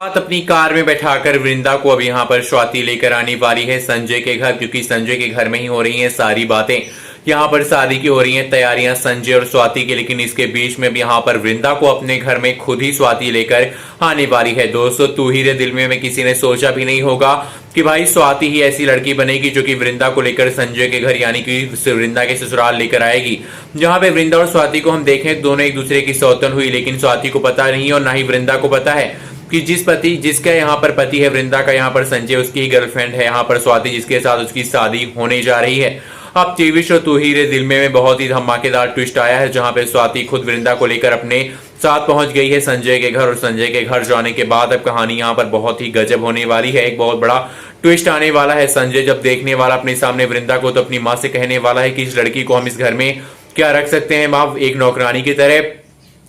बात अपनी कार में बैठाकर वृंदा को अब यहाँ पर स्वाति लेकर आने वाली है संजय के घर, क्योंकि संजय के घर में ही हो रही हैं सारी बातें। यहाँ पर शादी की हो रही हैं तैयारियां संजय और स्वाति की, लेकिन इसके बीच में भी यहाँ पर वृंदा को अपने घर में खुद ही स्वाति लेकर आने वाली है। दोस्तों, तू ही रे दिल में किसी ने सोचा भी नहीं होगा कि भाई स्वाति ही ऐसी लड़की बनेगी जो कि वृंदा को लेकर संजय के घर यानी कि वृंदा के ससुराल लेकर आएगी। जहां पे वृंदा और स्वाति को हम देखें दोनों एक दूसरे की सौतन हुई, लेकिन स्वाति को पता नहीं और ना ही वृंदा को पता है कि जिसका यहाँ पर पति है वृंदा का, यहाँ पर संजय उसकी ही गर्लफ्रेंड है, यहाँ पर स्वाति जिसके साथ उसकी शादी होने जा रही है। अब टीवी शो तू ही रे दिल में बहुत ही धमाकेदार ट्विस्ट आया है, जहां पे स्वाति खुद वृंदा को लेकर अपने साथ पहुंच गई है संजय के घर, और संजय के घर जाने के बाद अब कहानी यहाँ पर बहुत ही गजब होने वाली है। एक बहुत बड़ा ट्विस्ट आने वाला है। संजय जब देखने वाला अपने सामने वृंदा को, तो अपनी माँ से कहने वाला है कि इस लड़की को हम इस घर में क्या रख सकते हैं माँ, एक नौकरानी की तरह।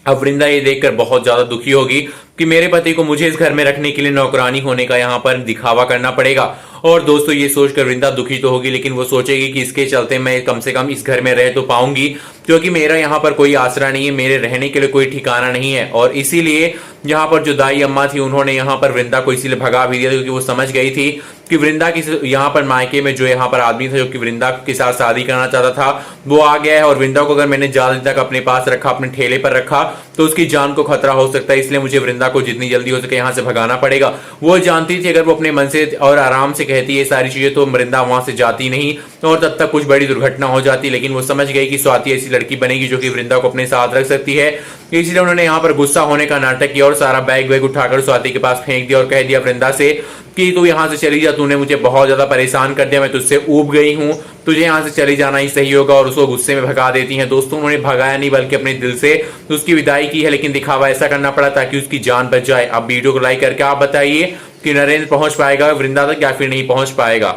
अब वृंदा ये देखकर बहुत ज्यादा दुखी होगी कि मेरे पति को मुझे इस घर में रखने के लिए नौकरानी होने का यहाँ पर दिखावा करना पड़ेगा। और दोस्तों, ये सोचकर वृंदा दुखी तो होगी, लेकिन वो सोचेगी कि इसके चलते मैं कम से कम इस घर में रह तो पाऊंगी, क्योंकि मेरा यहाँ पर कोई आसरा नहीं है, मेरे रहने के लिए कोई ठिकाना नहीं है। और इसीलिए यहाँ पर जो दाई अम्मा थी उन्होंने यहाँ पर वृंदा को इसीलिए भगा भी दिया, क्योंकि वो समझ गई थी कि वृंदा की यहाँ पर मायके में जो यहाँ पर आदमी था जो कि वृंदा के साथ शादी करना चाहता था वो आ गया है, और वृंदा को अगर मैंने ज्यादा दिन तक अपने पास रखा, अपने ठेले पर रखा, तो उसकी जान को खतरा हो सकता है। इसलिए मुझे वृंदा को जितनी जल्दी हो सके यहाँ से भगाना पड़ेगा। वो जानती थी अगर वो अपने मन से और आराम से कहती है सारी चीजें तो वृंदा वहां से जाती नहीं और तब तक कुछ बड़ी दुर्घटना हो जाती, लेकिन वो समझ गई कि स्वाति ऐसी लड़की बनेगी जो कि वृंदा को अपने साथ रख सकती है। इसलिए उन्होंने यहाँ पर गुस्सा होने का नाटक किया और सारा बैग वैग उठाकर स्वाति के पास फेंक दिया और कह दिया वृंदा से कि तू यहाँ से चली जा, तूने मुझे बहुत ज्यादा परेशान कर दिया, मैं तुझसे ऊब गई हूँ, तुझे यहाँ से चली जाना ही सही होगा। और उसको गुस्से में भगा देती हैं। दोस्तों, उन्होंने भगाया नहीं बल्कि अपने दिल से उसकी विदाई की है, लेकिन दिखावा ऐसा करना पड़ा ताकि उसकी जान बच जाए। अब वीडियो को लाइक करके आप बताइए कि नरेंद्र पहुंच पाएगा वृंदा तक या फिर नहीं पहुंच पाएगा।